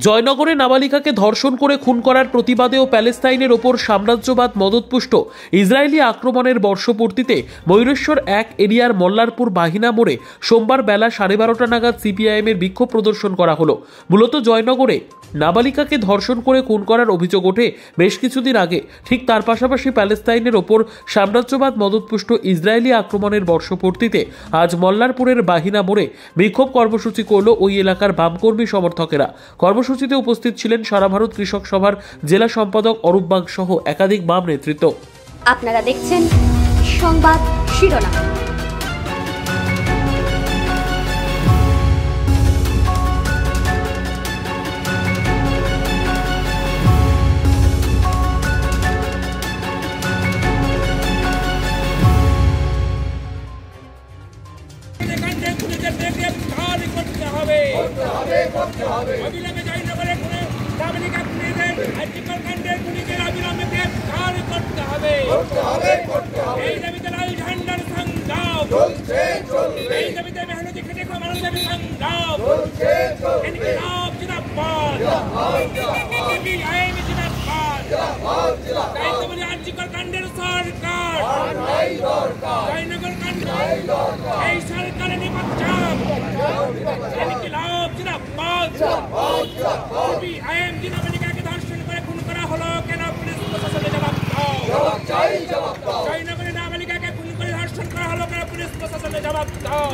জয়নগরে নাবালিকাকে ধর্ষণ করে খুন করার প্রতিবাদে ও প্যালেস্তাইনের ওপর সাম্রাজ্যবাদ মদতপুষ্ট ইসরায়েলি আক্রমণের বর্ষপূর্তিতে ময়ূরেশ্বর 1 এরিয়ার মল্লারপুর বাহিনা মোড়ে সোমবার বেলা 12:30 নাগাদ সিপিআইএমের বিক্ষোভ প্রদর্শন করা হলো। মূলত জয়নগরে নাবালিকাকে ধর্ষণ করে খুন করার অভিযোগ ওঠে বেশ কিছুদিন আগে। ঠিক তার পাশাপাশি প্যালেস্তাইনের ওপর সাম্রাজ্যবাদ মদতপুষ্ট ইসরায়েলি আক্রমণের বর্ষপূর্তিতে আজ মল্লারপুরের বাহিনা মোড়ে বিক্ষোভ কর্মসূচি করল ওই এলাকার বামকর্মী সমর্থকেরা। কর্মসূচিতে উপস্থিত ছিলেন সারা ভারত কৃষক সভার জেলা সম্পাদক অরূপ বাগ সহ একাধিক বাম নেতৃত্ব। আপনারা দেখছেন সংবাদ শিরোনাম। ধর্ষণ করে খুন করা হলো কেন? পুলিশ প্রশাসনের জবাব দাও। জয়নগরে নাবালিকাকে খুন করে ধর্ষণ করা হলো কেন? পুলিশ প্রশাসনের জবাব দাও।